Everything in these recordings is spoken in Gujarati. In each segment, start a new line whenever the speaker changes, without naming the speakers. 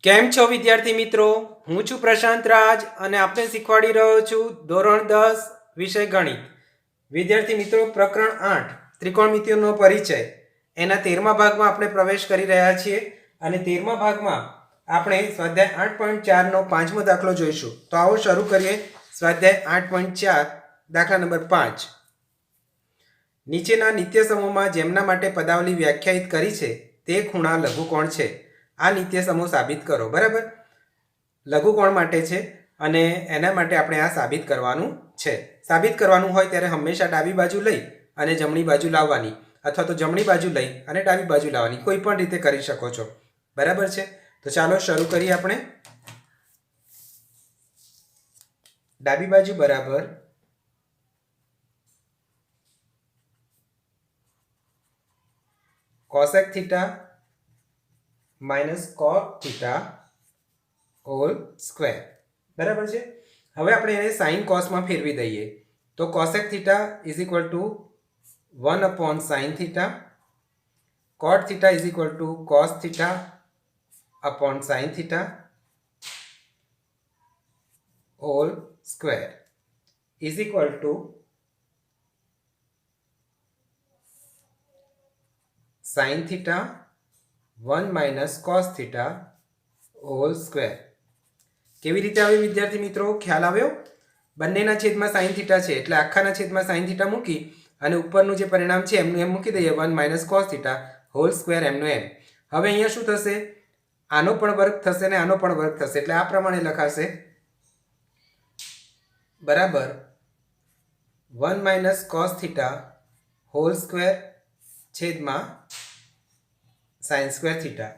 કેમ છો વિદ્યાર્થી મિત્રો? હું છું પ્રશાંત રાજ અને આપને શીખવાડી રહ્યો છું ધોરણ 10 વિષય ગણિત. વિદ્યાર્થી મિત્રો, પ્રકરણ 8 ત્રિકોણમિતિઓનો પરિચય એના 13મા ભાગમાં આપણે પ્રવેશ કરી રહ્યા છીએ અને 13મા ભાગમાં આપણે સ્વાધ્યાય 8.4 નો 5મો દાખલો જોઈશું. તો આવો શરૂ કરીએ. સ્વાધ્યાય 8.4 દાખલા નંબર 5. નીચેના નિત્ય સમૂહમાં જેમના માટે પદાવલી વ્યાખ્યાયિત કરી છે તે ખૂણા લઘુકોણ છે. આ નિત્ય સમૂહ સાબિત કરો. બરાબર, લઘુકોણ માટે છે અને એના માટે આપણે આ સાબિત કરવાનું છે. સાબિત કરવાનું હોય ત્યારે હંમેશા ડાબી બાજુ લઈ અને જમણી બાજુ લાવવાની, અથવા તો જમણી બાજુ લઈ અને ડાબી બાજુ લાવવાની, કોઈ પણ રીતે કરી શકો છો. બરાબર છે? તો ચાલો શરૂ કરીએ. આપણે ડાબી બાજુ બરાબર cosec theta minus cot theta hall square. બરાબર છે. હવે આપણે એને સાઇન કોસમાં ફેરવી દઈએ. તો cosec theta is equal to 1 upon sine theta, cot theta is equal two cos theta upon sine theta hall square is equal to sine theta 1 minus cos theta whole square. કેવી રીતે આવે વિદ્યાર્થી મિત્રો? ખ્યાલ આવ્યો? બંનેના છેદમાં સાઇન થીટા છે એટલે આખાના છેદમાં સાઇન થીટા મૂકી અને ઉપરનું જે પરિણામ છે એમનું એમ મૂકી દઈએ, 1 minus cos theta whole square એમનું એમ. હવે અહીંયા શું થશે? આનો પણ વર્ગ થશે ને આનો પણ વર્ગ થશે એટલે આ પ્રમાણે લખાશે બરાબર 1 minus cos theta whole square છેદમાં સાઇન સ્ક્વેર થીટા.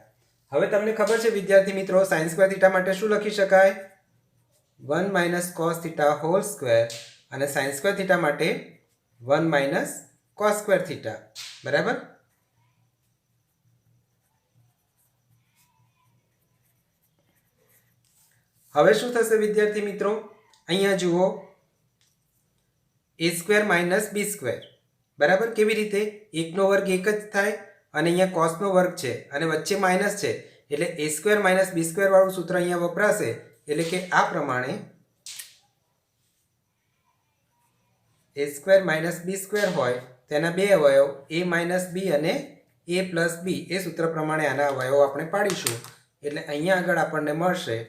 હવે તમને ખબર છે વિદ્યાર્થી મિત્રો, સાઇન સ્ક્વેર થીટા માટે શું લખી શકાય? 1 minus cos theta whole square અને સાઇન સ્ક્વેર થીટા માટે 1 માઇનસ કોસ સ્ક્વેર થીટા. બરાબર. હવે શું થશે વિદ્યાર્થી મિત્રો? અહીંયા જુઓ, a square minus B square. બરાબર. કેવી રીતે? એકનો વર્ગ એક જ થાય અને અહીંયા કોસનો વર્ગ છે અને વચ્ચે માઇનસ છે એટલે a square minus B square વાળું સૂત્ર અહીંયા વપરાશે. એટલે કે આ પ્રમાણે a square minus B square હોય તેના બે અવયવ a માઇનસ બી અને a પ્લસ બી, એ સૂત્ર પ્રમાણે આના અવયવો આપણે પાડીશું. એટલે અહીંયા આગળ આપણને મળશે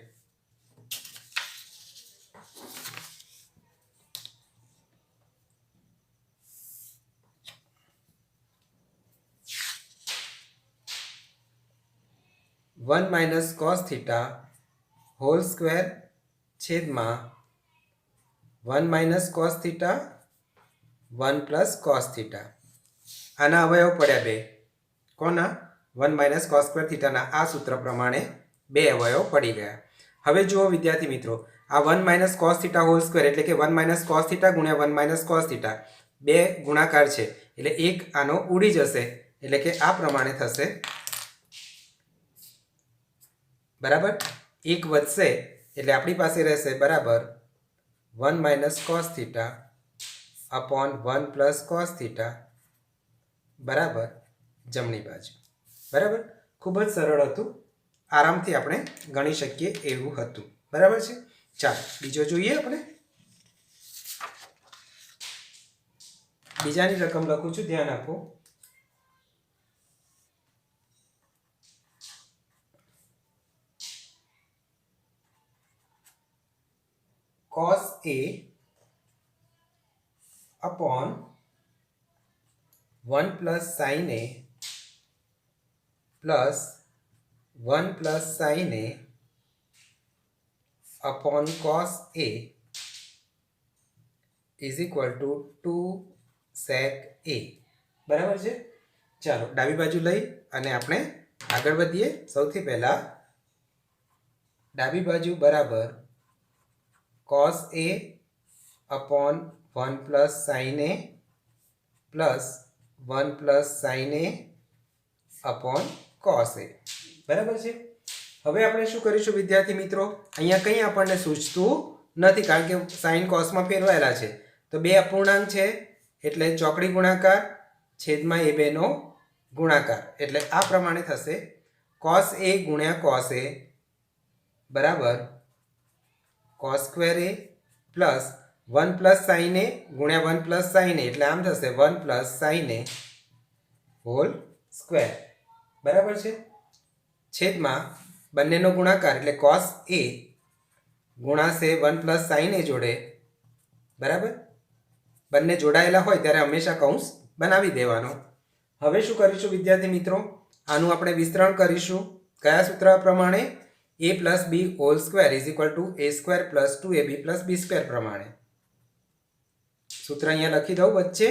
1 minus cos theta whole square છેદમાં 1 minus cos theta 1 plus cos theta. આના અવયવ પડ્યા બે. કોના? 1 માઇનસ કોસ સ્ક્વેર થીટાના આ સૂત્ર પ્રમાણે બે અવયવ પડી ગયા. હવે જુઓ વિદ્યાર્થી મિત્રો, આ 1 minus cos theta whole square એટલે કે 1 માઇનસ કોસ થીટા ગુણ્યા 1 માઇનસ કોસ થીટા, બે ગુણાકાર છે એટલે એક આનો ઉડી જશે એટલે કે આ પ્રમાણે થશે. બરાબર. એક વધશે એટલે આપણી પાસે રહેશે બરાબર 1 minus cos theta upon 1 plus cos theta બરાબર જમણી બાજુ. બરાબર. ખૂબ જ સરળ હતું, આરામથી આપણે ગણી શકીએ એવું હતું. બરાબર છે. ચાલો બીજો જોઈએ. આપણે બીજાની રકમ લખું છું, ધ્યાન આપો. cos a upon 1 plus sin a plus 1 plus sin a upon cos a is equal to 2 sec a. બરાબર છે. ચાલો ડાબી બાજુ લઈ અને આપણે આગળ વધીએ. સૌથી પહેલા ડાબી બાજુ બરાબર cos a upon 1 plus sin a plus 1 plus sin a upon cos a. બરાબર છે. હવે આપણે શું કરીશું વિદ્યાર્થી મિત્રો? અહીંયા કંઈ આપણને સૂચતું નથી કારણ કે સાઇન કોસમાં ફેરવાયેલા છે. તો બે અપૂર્ણાંક છે એટલે ચોકડી ગુણાકાર છેદમાં એ બેનો ગુણાકાર એટલે આ પ્રમાણે થશે cos a ગુણ્યા cos a બરાબર cos square A plus 1 plus sine A ગુણ્યા 1 પ્લસ સાઇન એ એટલે આમ થશે 1 plus sine A whole square બરાબર છે છેદમાં બંનેનો ગુણાકાર એટલે કોસ એ ગુણાશે 1 પ્લસ સાઇન એ જોડે બરાબર બંને જોડાયેલા હોય ત્યારે હંમેશા કૌંસ બનાવી દેવાનો હવે શું કરીશું વિદ્યાર્થી મિત્રો આનું આપણે વિસ્તરણ કરીશું કયા સૂત્ર પ્રમાણે a plus B whole square is equal to a square plus 2ab plus B square પ્રમાણે સૂત્ર અહીંયા લખી દઉં વચ્ચે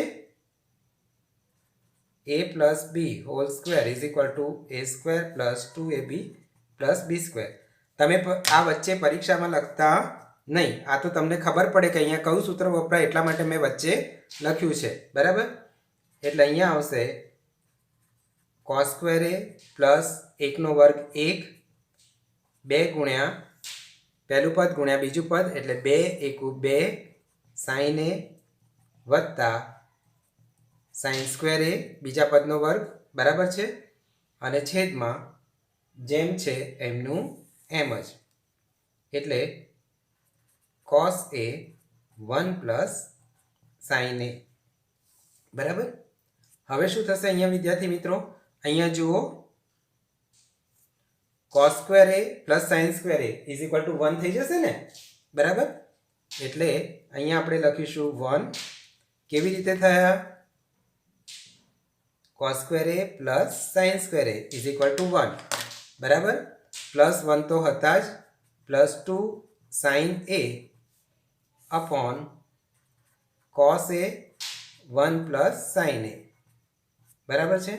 a plus B whole square is equal to a square plus 2ab plus B square તમે આ વચ્ચે પરીક્ષામાં લખતા નહીં આ તો તમને ખબર પડે કે અહીંયા કયું સૂત્ર વપરાય એટલા માટે મેં વચ્ચે લખ્યું છે બરાબર એટલે અહીંયા આવશે કોસ સ્ક્વેર એ પ્લસ 1 નો વર્ગ 1 2 ગુણ્યા પહેલું પદ ગુણ્યા બીજું પદ એટલે 2 એકુ 2 સાઇન એ વત્તા સાઇન સ્ક્વેર એ બીજા પદનો વર્ગ બરાબર છે અને છેદમાં જેમ છે એમનું એમ જ એટલે કોસ એ 1 પ્લસ સાઇન એ બરાબર હવે શું થશે અહીંયા વિદ્યાર્થી મિત્રો અહીંયા જુઓ cos square A plus sign square A is equal to 1 થઈ જશે ને બરાબર એટલે અહીંયા આપણે લખીશું 1 કેવી રીતે થયા cos square A plus sign square A is equal to 1 બરાબર પ્લસ 1 તો હતા જ પ્લસ 2 સાઇન એ અપોન કોસ એ 1 પ્લસ સાઇન એ બરાબર છે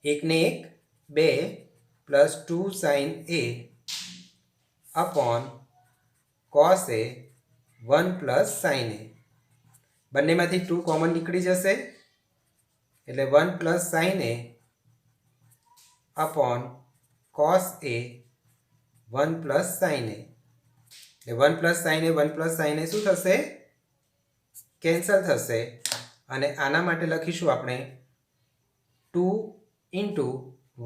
1 ને 1 2 પ્લસ 2 સાઇન એ અપોન કોસ એ 1 પ્લસ સાઇન એ બંનેમાંથી 2 કોમન નીકળી જશે એટલે 1 plus sine A upon cos A 1 plus sine A એટલે 1 પ્લસ સાઇન એ 1 પ્લસ સાઇન એ શું થશે કેન્સલ થશે અને આના માટે લખીશું આપણે 2 ઇન્ટુ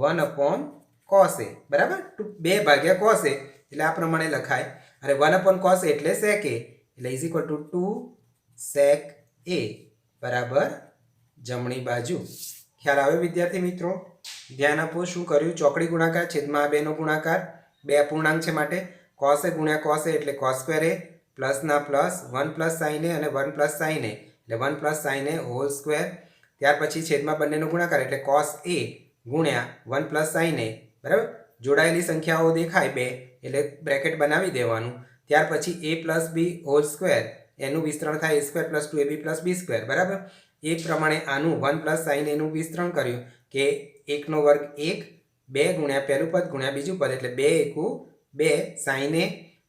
1 અપોન કોસ એ બરાબર 2 ભાગ્યા કોસ એ એટલે આ પ્રમાણે લખાય અને 1 અપોન કોસ એ એટલે સેક એ એટલે is equal two 2 sec A બરાબર જમણી બાજુ ખ્યાલ આવે વિદ્યાર્થી મિત્રો ધ્યાન આપો શું કર્યું ચોકડી ગુણાકાર છેદમાં આ બેનો ગુણાકાર બે અપૂર્ણાંક છે માટે કોસ એ ગુણ્યા કોસ એ એટલે કોસ સ્ક્વેર એ પ્લસના પ્લસ 1 પ્લસ સાઇન એ અને 1 પ્લસ સાઇન એ એટલે 1 plus sine A whole square ત્યાર પછી છેદમાં બંનેનો ગુણાકાર એટલે કોસ એ ગુણ્યા 1 પ્લસ સાઇન એ બરાબર જોડાયેલી સંખ્યાઓ દેખાય બે એટલે બ્રેકેટ બનાવી દેવાનું ત્યાર પછી a plus B whole square એનું વિસ્તરણ થાય a square plus 2ab plus B square બરાબર એ પ્રમાણે આનું 1 પ્લસ સાઇન એનું વિસ્તરણ કર્યું કે 1 નો વર્ગ 1 2 ગુણ્યા પહેલું પદ ગુણ્યા બીજું પદ એટલે 2 એકુ 2 સાઇન એ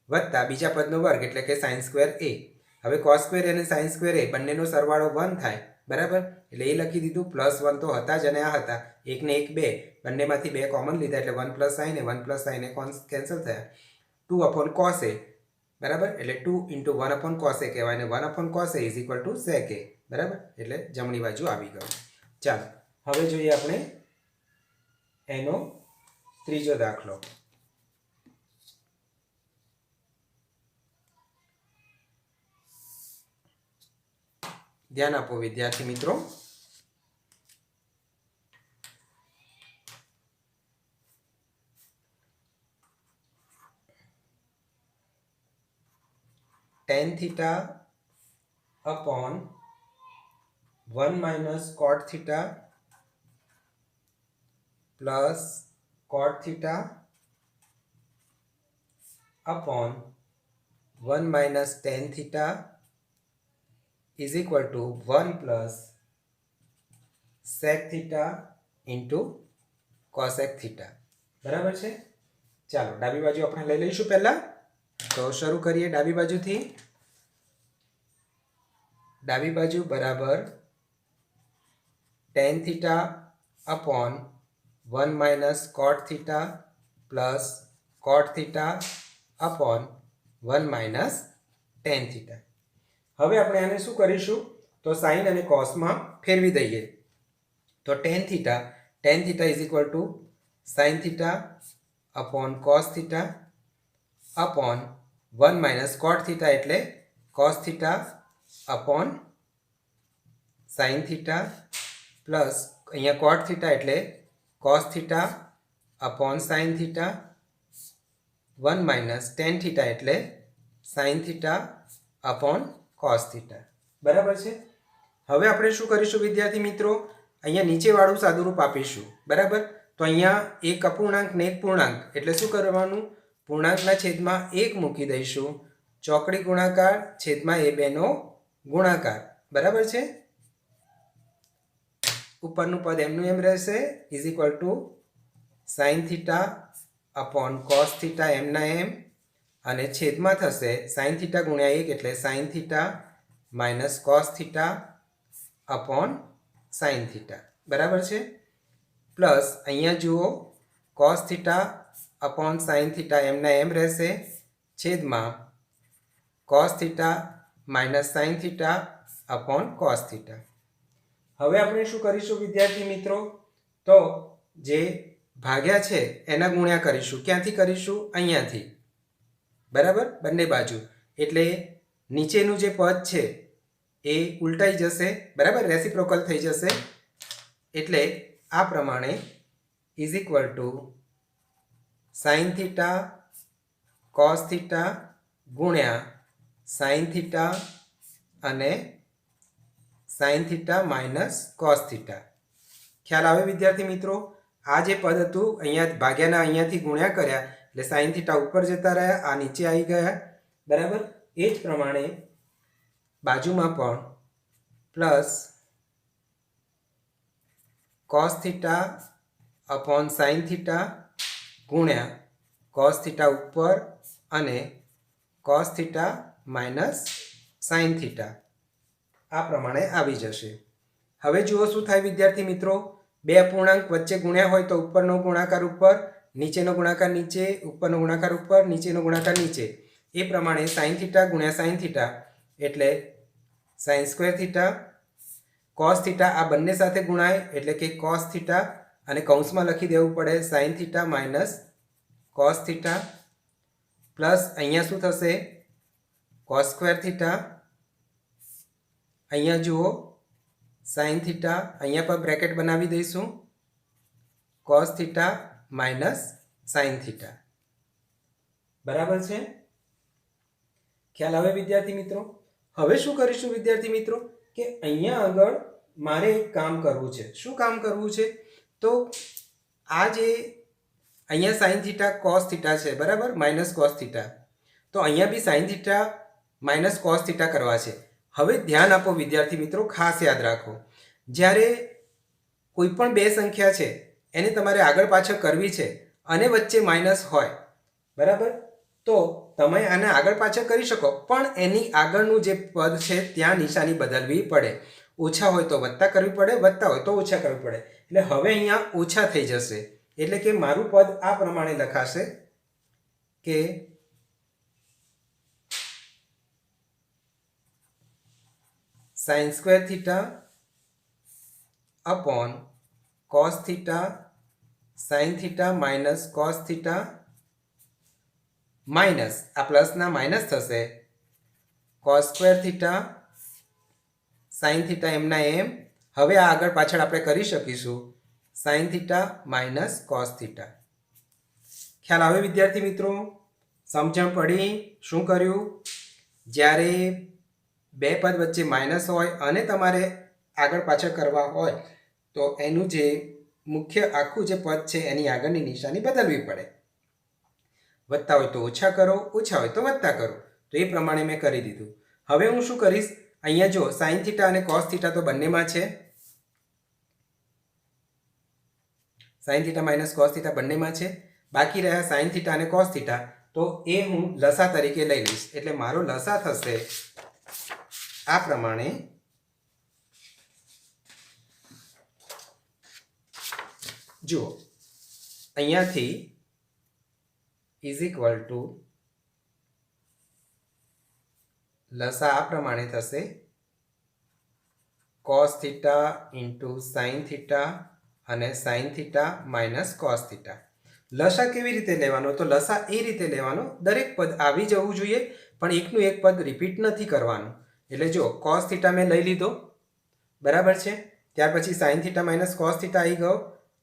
વત્તા બીજા પદનો વર્ગ એટલે કે સાઇન સ્ક્વેર એ હવે કોસ સ્ક્વેર અને સાઇન સ્ક્વેર એ બંનેનો સરવાળો 1 થાય બરાબર એટલે એ લખી દીધું પ્લસ 1 તો હતા જ અને આ હતા 1 ને 1 2 બંનેમાંથી 2 કોમન લીધા એટલે 1 પ્લસ સાઇન એ 1 પ્લસ સાઇન એ કેન્સલ થયા 2 અપોન કોસ એ બરાબર એટલે 2 ઇન્ટુ 1 અપોન કોસ એ કહેવાય અને 1 upon cos A is equal to sec A બરાબર એટલે જમણી બાજુ આવી ગયું ચાલો હવે જોઈએ આપણે એનો ત્રીજો દાખલો ધ્યાન આપો વિદ્યાર્થી મિત્રો tan theta upon 1 minus cot theta plus cot theta upon 1 minus tan theta is equal to 1 plus sec theta into cosec theta બરાબર છે ચાલો ડાબી બાજુ આપણે લઈ લઈશું પહેલા તો શરૂ કરીએ ડાબી બાજુથી ડાબી બાજુ બરાબર tan theta upon 1 minus cot theta plus cot theta upon 1 minus tan theta હવે આપણે આને શું કરીશું તો સાઇન અને કોસમાં ફેરવી દઈએ તો tan theta is equal to sin theta upon cos theta upon 1 minus cot theta एटले cos theta upon sine theta plus अहींया कॉट थीटा एटले cos theta upon sine theta 1 minus tan theta एटले sine theta upon cos theta. बराबर है। હવે આપણે શું કરીશું વિદ્યાર્થી મિત્રો, અહીંયા નીચેવાળું સાદુરૂપ આપીશું। બરાબર, તો અહીંયા એક અપૂર્ણાંક ને એક પૂર્ણાંક એટલે શું કરવાનું, પૂર્ણાંકના છેદમાં 1 મૂકી દઈશું, ચોકડી ગુણાકાર છેદમાં એ બેનો ગુણાકાર। બરાબર છે। ઉપરનું પદ એમનું એમ રહેશે is equal to sine theta upon cos theta एमना एम અને છેદમાં થશે સાઇન થીટા ગુણ્યા 1 એટલે sine theta minus cos theta upon sine theta. बराबर है। प्लस अहींया जुओ cos theta upon sine theta एमना एम रहेशे छेद में cos theta minus sine theta upon cos theta. हवे आपणे शुं करीशुं विद्यार्थी मित्रों, तो जे भाग्या छे एना गुण्या करीशुं। क्यांथी करीशुं? अहींयाथी। बराबर, बंने बाजू एटले नीचेनुं जे पद छे ए उल्टाई जशे। बराबर, रेसिप्रोकल थई जशे एटले आ प्रमाणे is equal to sine theta cos theta गुण्या साइन थीटा अने sine theta minus cos theta. ख्याल आवे विद्यार्थी मित्रों? आ जे पद हतुं अहींया भाग्याना अहींयाथी गुण्या कर्या एटले साइन थीटा उपर जता रह्या, आ नीचे आई गया। बराबर, ए ज प्रमाणे बाजू में पण plus cos theta upon sine theta गुण्या कॉस थीटा ऊपर अने cos theta minus sine theta आ प्रमाणे आवी जशे। हवे जुओ शुं थाय विद्यार्थी मित्रों, बे अपूर्णांक वच्चे गुण्या होय तो उपरनो गुणाकार ऊपर, नीचेनो गुणाकार नीचे, उपरनो गुणाकार ऊपर, नीचेनो गुणाकार नीचे। ए प्रमाणे साइन थीटा गुण्या साइन थीटा एटले sine square theta, cos theta आ बंने साथे गुणाय एटले के कॉस थीटा अने कौंसमां लखी देवुं पड़े sign theta minus cos theta plus अहींया शुं थशे कॉस स्क्वेर थीटा, अहींया जुओ साइन थीटा, अहींया पर ब्रेकेट बनावी दईशुं cos theta minus sine theta. बराबर छे? ख्याल आवे विद्यार्थी मित्रों? हवे शुं करीशुं विद्यार्थी मित्रों के अहींया आगळ मारे एक काम करवुं छे। शुं काम करवुं छे? तो आ जे अहींया साइन थीटा कॉस थीटा छे, बराबर, माइनस कॉस थीटा, तो अहींया B sine theta minus cos theta करवा छे। हवे ध्यान आपो विद्यार्थी मित्रों, खास याद राखो, ज्यारे कोईपण बे संख्या छे एने तमारे आगळ पाछळ करवी छे अने वच्चे माइनस होय, बराबर, तो તમે આને આગળ પાછળ કરી શકો, પણ એની આગળનું જે પદ છે ત્યાં નિશાની બદલવી પડે। ઓછા હોય તો વત્તા કરવી પડે, વત્તા હોય તો ઓછા કરવી પડે। એટલે હવે અહીંયા ઓછા થઈ જશે, એટલે કે મારું પદ આ પ્રમાણે લખાશે કે sine square theta upon cos theta sine theta minus cos theta minus आ प्लस ना माइनस थशे cos square theta sine theta एमना एम। हवे आ आगळ पाछळ आपणे करी शकीशुं sine theta minus cos theta. ख्याल आवे विद्यार्थी मित्रों? समझण पड़ी? शुं कर्युं? ज्यारे बे पद वच्चे माइनस होय अने तमारे आगळ पाछळ करवा होय तो एनुं जे मुख्य आखुं जे पद छे एनी आगळनी निशानी बदलवी पड़े। वत्ता होय तो ओछा करो, ओछा होय तो वत्ता करो। तो ए प्रमाणे मैं करी दीधुं। हवे हूँ शुं करीश? अहींया जो साइन थीटा अने कॉस थीटा तो बंनेमां छे, sine theta minus cos theta बंनेमां छे, बाकी रह्या साइन थीटा अने कॉस थीटा, तो ए हूँ लसा तरीके लई लईश। एटले मारो लसा थशे आ प्रमाणे जुओ, अहींयाथी इज इक्वल टू लसा आ प्रमाणे थशे cos theta into sine theta अने sine theta minus cos theta. લસા કેવી રીતે લેવાનો? તો લસા એ રીતે લેવાનો, દરેક પદ આવી જવું જોઈએ, પણ એકનું એક પદ રિપીટ નથી કરવાનું. એટલે જો કોસ થીટા મેં લઈ લીધો, બરાબર છે. ત્યાર પછી sign theta minus cos theta આવી ગયો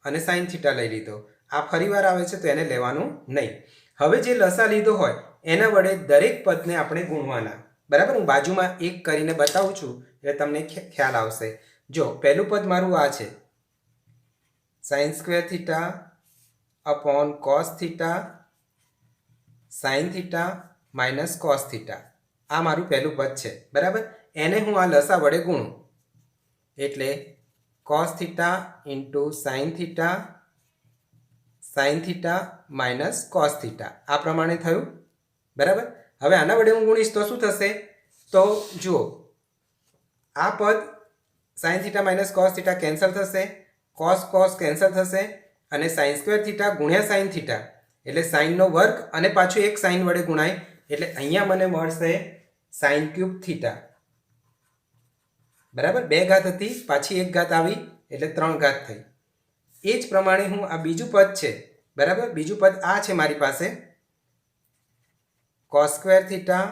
અને સાઇન થીટા લઈ લીધો. આ ફરીવાર આવે છે તો એને લેવાનું નહીં. હવે જે લસા લીધો હોય એના વડે દરેક પદને આપણે ગુણવાના. બરાબર, હું બાજુમાં એક કરીને બતાવું છું એટલે તમને ખ્યાલ આવશે. જો પહેલું પદ મારું આ છે, sign square theta upon cos theta sign theta minus cos theta. આ મારું પહેલું પદ છે. બરાબર, એને હું આ લસા વડે ગુણું એટલે cos theta into sine theta minus cos theta. આ પ્રમાણે થયું. બરાબર, હવે આના વડે હું ગુણીશ તો શું થશે? તો જુઓ, આ પદ sign theta minus cos theta cancel થશે, કોસ કેન્સલ થશે અને સાઇન સ્ક્વેર થીટા ગુણ્યા સાઇન થીટા એટલે સાઇનનો વર્ગ અને પાછું એક સાઇન વડે ગુણાય એટલે અહીંયા મને મળશે સાઇન ક્યુબ થીટા. બરાબર, 2 ઘાત હતી, પાછી 1 ઘાત આવી એટલે 3 ઘાત થઈ. એ જ પ્રમાણે હું આ બીજું પદ છે, બરાબર, બીજું પદ આ છે મારી પાસે, cos square theta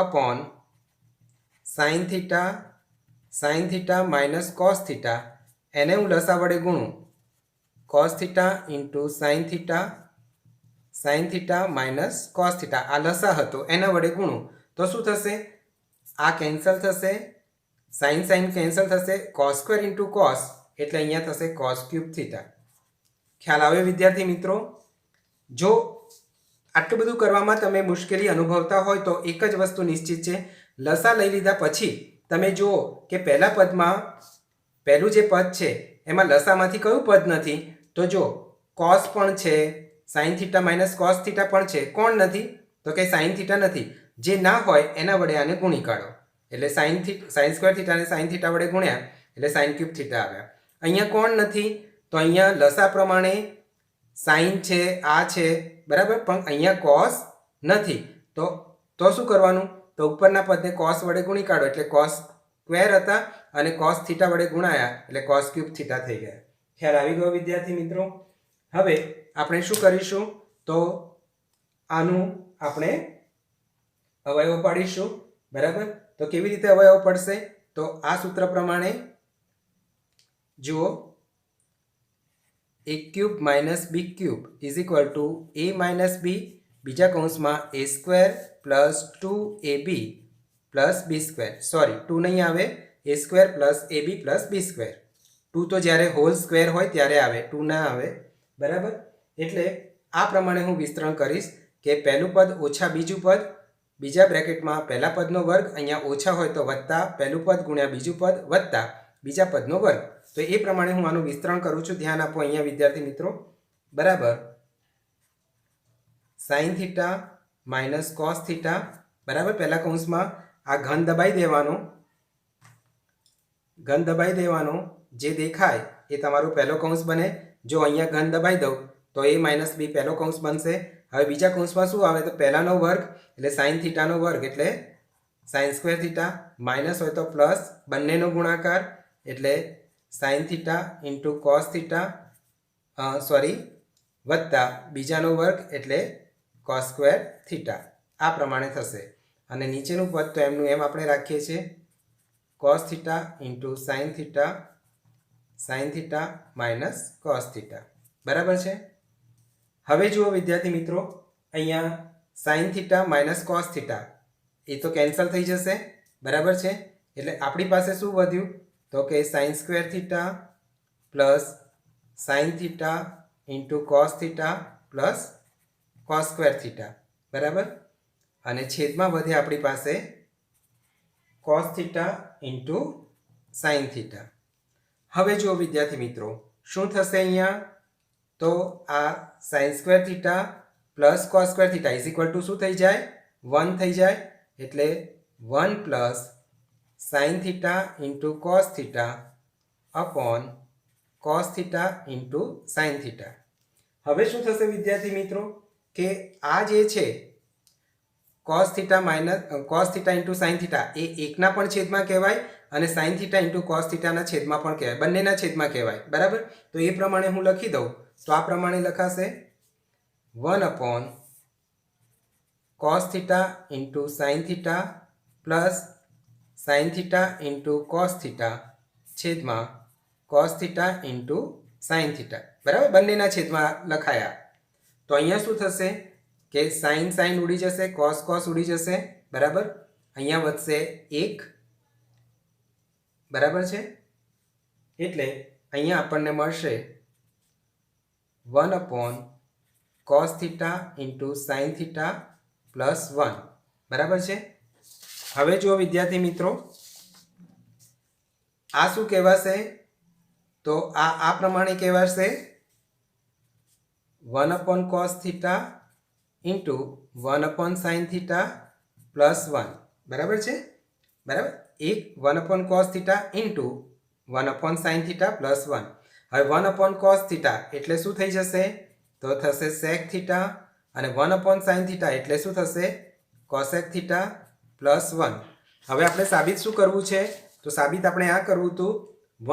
upon sine theta minus cos theta. એને હું લસા વડે ગુણું, cos theta into sine theta minus cos theta. આ લસા હતો, એના વડે ગુણું તો શું થશે? આ કેન્સલ થશે, સાઇન કેન્સલ થશે, કોસ સ્ક્વેર ઇન્ટુ કોસ એટલે અહીંયા થશે કોસ ક્યુબ થીટા. ખ્યાલ આવ્યો વિદ્યાર્થી મિત્રો? જો આટલું બધું કરવામાં તમે મુશ્કેલી અનુભવતા હોય તો એક જ વસ્તુ નિશ્ચિત છે, લસા લઈ લીધા પછી તમે જુઓ કે પહેલા પદમાં પહેલું જે પદ છે એમાં લસામાંથી કયું પદ નથી? તો જો કોસ પણ છે, sign theta minus cos theta પણ છે. કોણ નથી? તો કે સાઇન થીટા નથી. જે ના હોય એના વડે આને ગુણી કાઢો એટલે સાઇન સ્ક્વેર થીટા અને સાઇન થીટા વડે ગુણ્યા એટલે સાઇન ક્યુબ થીટા આવ્યા. અહીંયા કોણ નથી? તો અહીંયા લસા પ્રમાણે સાઇન છે, આ છે, બરાબર, પણ અહીંયા કોસ નથી. તો શું કરવાનું? તો ઉપરના પદને કોસ વડે ગુણી કાઢો એટલે કોસ સ્ક્વેર હતા અને કોસ થીટા વડે ગુણાયા એટલે કોસ ક્યુબ થીટા થઈ ગયા. ખ્યાલ આવી ગયો વિદ્યાર્થી મિત્રો? હવે આપણે શું કરીશું? તો આનું આપણે અવયવ પાડીશું. બરાબર, તો કેવી રીતે અવયવ પડશે? તો આ સૂત્ર પ્રમાણે જુઓ, a cube minus B cube is equal to a minus B બીજા કૌંસમાં a square plus 2ab plus B square. Sorry, 2 નહીં આવે, a square plus ab plus B square. 2 તો જ્યારે હોલ સ્ક્વેર હોય ત્યારે આવે, 2 ના આવે. બરાબર, એટલે આ પ્રમાણે હું વિસ્તરણ કરીશ કે પહેલું પદ ઓછા બીજું પદ, બીજા બ્રેકેટમાં પહેલા પદનો વર્ગ, અહીંયા ઓછા હોય તો વત્તા પહેલું પદ ગુણ્યા બીજું પદ વત્તા બીજા પદનો વર્ગ. તો એ પ્રમાણે હું આનું વિસ્તરણ કરું છું. ધ્યાન આપો અહીંયા વિદ્યાર્થી મિત્રો. બરાબર, sign theta minus cos theta. બરાબર, પહેલા કૌંસમાં આ ઘન દબાઈ દેવાનો, જે દેખાય એ તમારો પહેલો કૌંસ બને. જો અહીંયા ઘન દબાઈ દઉં તો a માઇનસ બી પહેલો કૌંસ બનશે. હવે બીજા કૌંસમાં શું આવે? તો પહેલાનો વર્ગ એટલે સાઇન થીટાનો વર્ગ એટલે સાઇન સ્ક્વેર થીટા, માઇનસ હોય તો પ્લસ, બંનેનો ગુણાકાર એટલે sine theta into cos theta, વત્તા બીજાનો વર્ગ એટલે કોસ સ્ક્વેર થીટા. આ પ્રમાણે થશે. અને નીચેનું પદ તો એમનું એમ આપણે રાખીએ છીએ, cos theta into sine theta minus cos theta. બરાબર છે? હવે જુઓ વિદ્યાર્થી મિત્રો, અહીંયા sine theta minus cos theta એ તો કેન્સલ થઈ જશે. બરાબર છે? એટલે આપણી પાસે શું વધ્યું? તો કે sine square theta plus sign theta into cos theta plus cos square theta. બરાબર, અને છેદમાં વધે આપણી પાસે cos theta into sine theta. હવે જુઓ વિદ્યાર્થી મિત્રો, શું થશે અહીંયા? તો આ sign square theta plus cos square theta is equal two શું થઈ જાય? 1 થઈ જાય. એટલે 1 plus sign theta into cos theta upon cos theta into sine theta. હવે શું થશે વિદ્યાર્થી મિત્રો? કે આ જે છે cos theta into sine theta એ એકના પણ છેદમાં કહેવાય અને sine theta into cos theta છેદમાં પણ કહેવાય, બંનેના છેદમાં કહેવાય. બરાબર, તો એ પ્રમાણે હું લખી દઉં તો આ પ્રમાણે લખાશે, 1 cos theta into sin theta plus sin theta into cos theta છેદમાં cos theta into sin theta બરાબર બંનેના છેદમાં લખાયા તો અહીંયા શું થશે કે sin sin ઉડી જશે cos cos ઉડી જશે બરાબર અહીંયા વધશે 1 બરાબર છે એટલે અહીંયા આપણને મળશે 1 cos theta into sin theta plus 1 બરાબર છે હવે જો વિદ્યાર્થી મિત્રો આ શું કહેવાશે તો આ પ્રમાણે કહેવાશે 1 cos theta into 1 sin theta plus 1 બરાબર છે બરાબર 1 cos theta into 1 sin theta plus 1 હવે 1 cos theta એટલે શું થઈ જશે તો થશે sec theta અને 1 sin theta એટલે શું થશે cosec theta plus 1 હવે આપણે સાબિત શું કરવું છે તો સાબિત આપણે આ કરવું હતું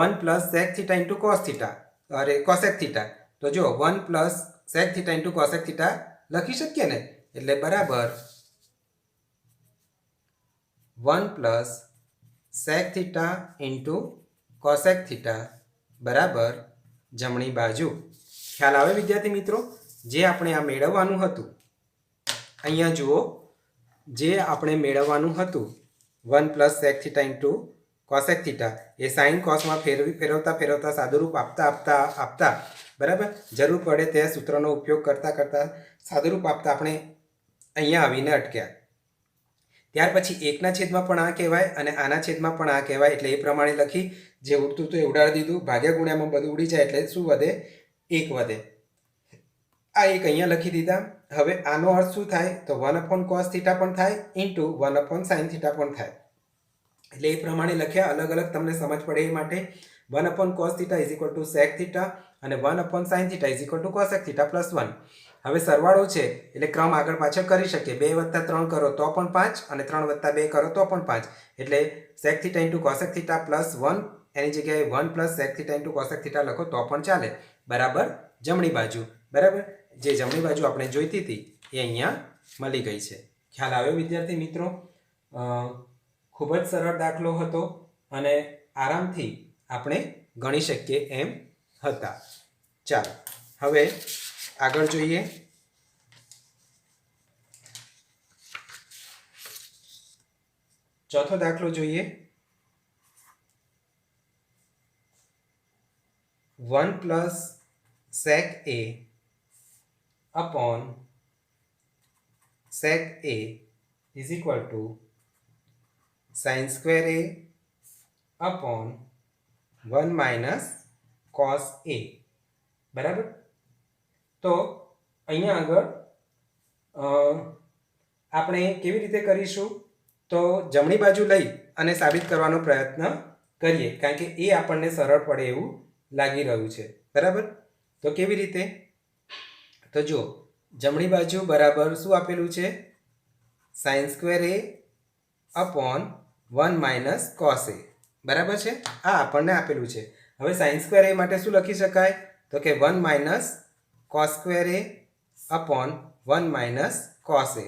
1 plus sec theta into cos theta અરે cosec theta તો જો 1 plus sec theta into cosec theta લખી શકીએ ને એટલે બરાબર 1 plus sec theta into cosec theta બરાબર જમણી બાજુ ખ્યાલ આવે વિદ્યાર્થી મિત્રો જે આપણે આ મેળવવાનું હતું અહીંયા જુઓ જે આપણે મેળવવાનું હતું 1 plus sec theta into cosec theta એ sin cos માં ફેરવતા સાદુરૂપ આપતા બરાબર જરૂર પડે તે સૂત્રનો ઉપયોગ કરતા સાદુરૂપ આપતા આપણે અહીંયા આવીને અટક્યા ત્યાર પછી એકના છેદમાં પણ આ કહેવાય અને આના છેદમાં પણ આ કહેવાય એટલે એ પ્રમાણે લખી જે ઉડતું તો ઉડાડી દીધું ભાગ્યા ગુણ્યામાં બધું ઉડી જાય એટલે શું વધે 1 વધે આ એક અહીંયા લખી દીધા હવે આનો અર્થ શું થાય તો 1 cos theta પણ થાય ઇન્ટુ 1 sin theta પણ થાય એટલે એ પ્રમાણે લખ્યા અલગ અલગ તમને સમજ પડે એ માટે 1 cos theta is equal to sec theta અને 1 sin theta is equal to cosec theta plus 1 હવે સરવાળો છે એટલે ક્રમ આગળ પાછળ કરી શકીએ 2 + 3 કરો તો પણ 5 અને 3 + 2 કરો તો પણ 5 એટલે sec theta into cosec theta plus 1 એની જગ્યાએ 1 plus sec theta into cosec theta લખો તો પણ ચાલે બરાબર જમણી બાજુ બરાબર જે જમણી બાજુ આપણે જોઈતી હતી એ અહીંયા મળી ગઈ છે ખ્યાલ આવ્યો વિદ્યાર્થી મિત્રો ખૂબ જ સરળ દાખલો હતો અને આરામથી આપણે ગણી શકીએ એમ હતા ચાલો હવે આગળ જોઈએ ચોથો દાખલો જોઈએ 1 plus sec a upon sec a is equal to sin square a upon 1 minus cos a બરાબર તો અહીંયા આગળ આપણે કેવી રીતે કરીશું તો જમણી બાજુ લઈ અને સાબિત કરવાનો પ્રયત્ન કરીએ કારણ કે એ આપણને સરળ પડે એવું લાગી રહ્યું છે બરાબર તો કેવી રીતે તો જો જમણી બાજુ બરાબર શું આપેલું છે sin square a upon 1 minus cos a બરાબર છે આ આપણને આપેલું છે હવે sin square a માટે શું લખી શકાય તો કે 1 minus cos square a upon 1 minus cos a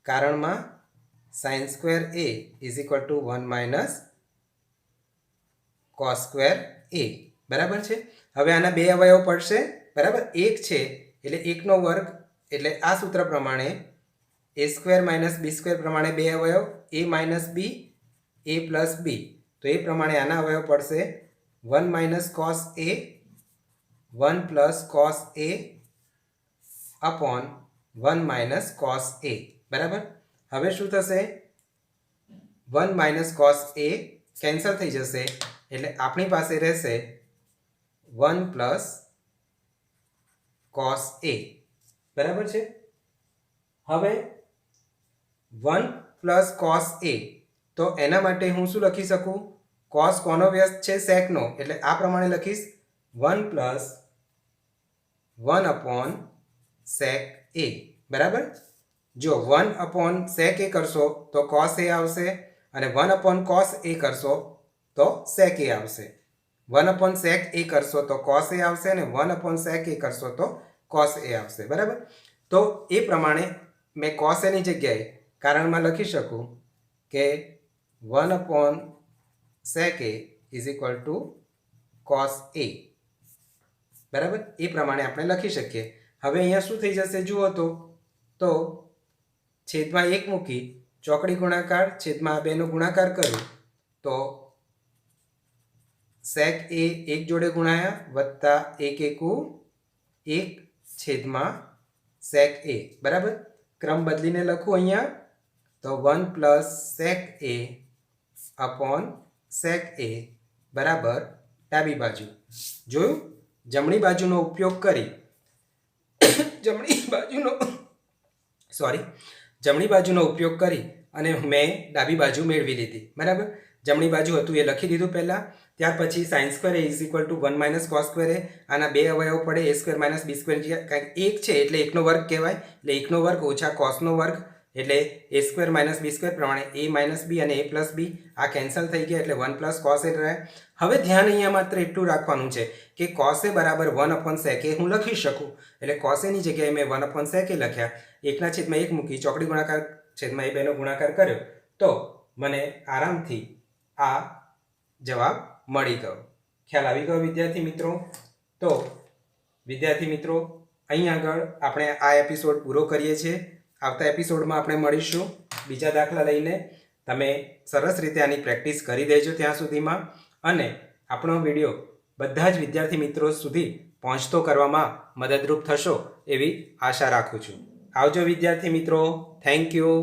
કારણમાં sin square a is equal to 1 minus cos square a બરાબર છે હવે આના બે અવયવ પડશે બરાબર એક છે એટલે 1 નો વર્ગ એટલે આ સૂત્ર પ્રમાણે a square minus b square પ્રમાણે બે અવયવ a minus b a plus b તો એ પ્રમાણે આના અવયવ પડશે 1 minus cos a 1 plus cos a upon 1 minus cos a બરાબર હવે શું થશે 1 minus cos a કેન્સલ થઈ જશે એટલે આપણી પાસે રહેશે 1 plus cos a બરાબર છે હવે 1 plus cos a તો એના માટે હું શું લખી શકું cos કોનો વ્યસ્ત છે sec નો એટલે આ પ્રમાણે લખીશ 1 plus 1 upon sec a બરાબર જો 1 upon sec a કરશો તો cos a આવશે અને 1 upon cos a કરશો તો sec a આવશે 1 upon sec a કરશો તો cos a આવશે અને 1 upon sec a કરશો તો cos a આવશે બરાબર તો એ પ્રમાણે મેં કોસ એની જગ્યાએ કારણમાં લખી શકું કે 1/sec a is equal two cos a. બરાબર, એ પ્રમાણે આપણે લખી શકીએ. હવે અહીંયા શું થઈ જશે જુઓ તો છેદમાં 1 મૂકી ચોકડી ગુણાકાર છેદમાં 2નો ગુણાકાર કર્યો તો sec a 1 જોડે ગુણાયા વત્તા 1 એકુ 1 છેદમાં sec a. બરાબર, ક્રમ બદલીને લખું અહીંયા તો 1 plus sec a upon sec a બરાબર ડાબી બાજુ. જોયું, જમણી બાજુનો ઉપયોગ કરી જમણી બાજુનો ઉપયોગ કરી અને મેં ડાબી બાજુ મેળવી લીધી. બરાબર, જમણી બાજુ હતું એ લખી દીધું પહેલાં. ત્યાર પછી sine square A is equal to 1 minus cos square A. આના બે અવયવ પડે, A square minus B square. કારણ કે 1 છે એટલે 1નો વર્ગ કહેવાય, એટલે 1નો વર્ગ ઓછા કોસનો વર્ગ એટલે એ સ્ક્વેર માઇનસ બી સ્ક્વેર પ્રમાણે એ માઇનસ બી અને એ પ્લસ બી આ કેન્સલ થઈ ગયા એટલે 1 પ્લસ કોસ એ રહે. હવે ધ્યાન અહીંયા માત્ર એટલું રાખવાનું છે કે કોસ એ બરાબર 1/sec એ હું લખી શકું. એટલે કોસ એની જગ્યાએ મેં 1/sec એ લખ્યા, 1/1 મૂકી ચોકડી ગુણાકાર છેદમાં એ 2નો ગુણાકાર કર્યો તો મને આરામથી આ જવાબ મળી ગયો. ખ્યાલ આવી ગયો વિદ્યાર્થી મિત્રો? તો વિદ્યાર્થી મિત્રો, અહીં આગળ આપણે આ એપિસોડ પૂરો કરીએ છીએ. આવતા એપિસોડમાં આપણે મળીશું બીજા દાખલા લઈને. તમે સરસ રીતે આની પ્રેક્ટિસ કરી દેજો ત્યાં સુધીમાં, અને આપણો વિડીયો બધા જ વિદ્યાર્થી મિત્રો સુધી પહોંચતો કરવામાં મદદરૂપ થશો એવી આશા રાખું છું. આવજો વિદ્યાર્થી મિત્રો. Thank you.